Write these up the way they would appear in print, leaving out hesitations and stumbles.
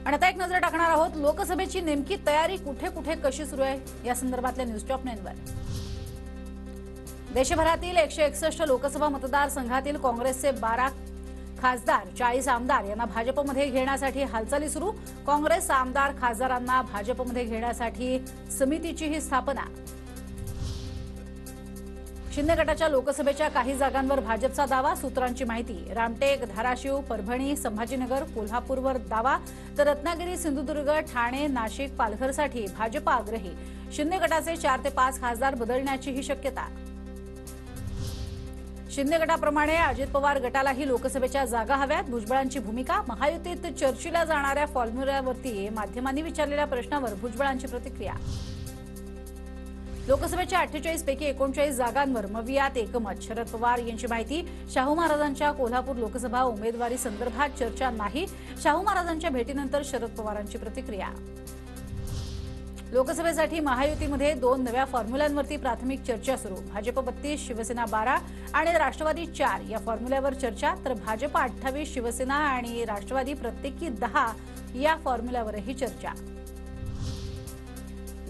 आणि आता एक नजर टाकणार आहोत लोकसभेची नेमकी तयारी कुठे कुठे कशी सुरू आहे या संदर्भातल्या न्यूज टॉप 9 वर। देशभरातील 161 लोकसभा मतदारसंघातील काँग्रेसचे 12 खासदार 40 आमदार यांना भाजपमध्ये घेण्यासाठी हालचाली सुरू। काँग्रेस आमदार खासदारांना भाजपमध्ये घेण्यासाठी समितीचीही स्थापना। शिंदे गटाच्या लोकसभेच्या काही जागांवर भाजपचा दावा, सूत्रांची माहिती। रामटेक, धाराशिव, परभणी, संभाजीनगर, कोल्हापूरवर दावा, तर रत्नागिरी, सिंधुदुर्ग, ठाणे, नाशिक, पालघरसाठी भाजप आग्रही। शिंदे गटाचे 4 ते 5 खासदार बदलण्याचीही शक्यता। शिंदे गटाप्रमाणे अजित पवार गटालाही लोकसभेच्या जागा हव्यात, भुजबळांची भूमिका। महायुतीत चर्चेला जाणाऱ्या फॉर्म्युल्यावरती माध्यमांनी विचारलेल्या प्रश्नावर भुजबळांची प्रतिक्रिया। लोकसभेच्या 48 पैकी 39 जागांवर मवियात एकमत, शरद पवार यांची माहिती। शाहू महाराजांच्या कोल्हापूर लोकसभा उमेदवारी संदर्भात चर्चा नाही, शाहू महाराजांच्या भेटीनंतर शरद पवारांची प्रतिक्रिया। लोकसभेसाठी महायुतीमध्ये 2 नव्या फॉर्म्युल्यांवरती प्राथमिक चर्चा सुरू। भाजप 32, शिवसेना 12 आणि राष्ट्रवादी 4 या फॉर्म्युल्यावर चर्चा, तर भाजप 28, शिवसेना आणि राष्ट्रवादी प्रत्येकी 10 या फॉर्म्युल्यावरही चर्चा।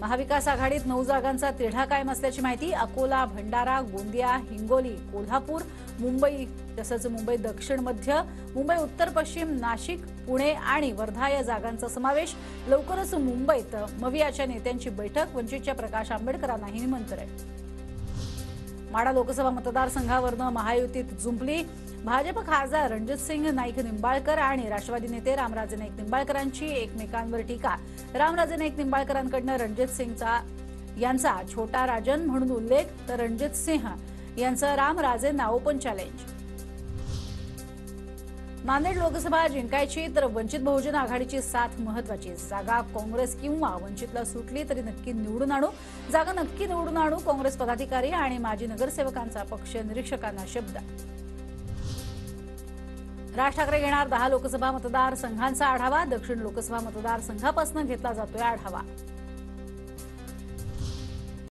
महाविकास आघाडीत 9 जागांचा तिढा कायम असल्याची माहिती। अकोला, भंडारा, गोंदिया, हिंगोली, कोल्हापूर, मुंबई तसंच मुंबई दक्षिण मध्य, मुंबई उत्तर पश्चिम, नाशिक, पुणे आणि वर्धा या जागांचा समावेश। लवकरच मुंबईत मवियाच्या नेत्यांची बैठक, वंचितच्या प्रकाश आंबेडकरांनाही निमंत्रण। माढा लोकसभा मतदारसंघावरनं महायुतीत जुंपली। भाजप खासदार रणजितसिंह नाईक निंबाळकर आणि राष्ट्रवादी नेते रामराजे नाईक निंबाळकरांची एकमेकांवर टीका। रामराजे नाईक निंबाळकरांकडून रणजितसिंह यांचा छोटा राजन म्हणून उल्लेख, तर रणजितसिंह यांचं रामराजेंना ओपन चॅलेंज। नांदेड लोकसभा जिंकायची तर वंचित बहुजन आघाडीची साथ महत्वाची। जागा काँग्रेस किंवा वंचितला सुटली तरी नक्की निवडून आणू, जागा नक्की निवडून आणू, काँग्रेस पदाधिकारी आणि माजी नगरसेवकांचा पक्ष निरीक्षकांना शब्द। राज ठाकरे घेणार 10 लोकसभा मतदारसंघांचा आढावा, दक्षिण लोकसभा मतदारसंघापासून घेतला जातोय आढावा।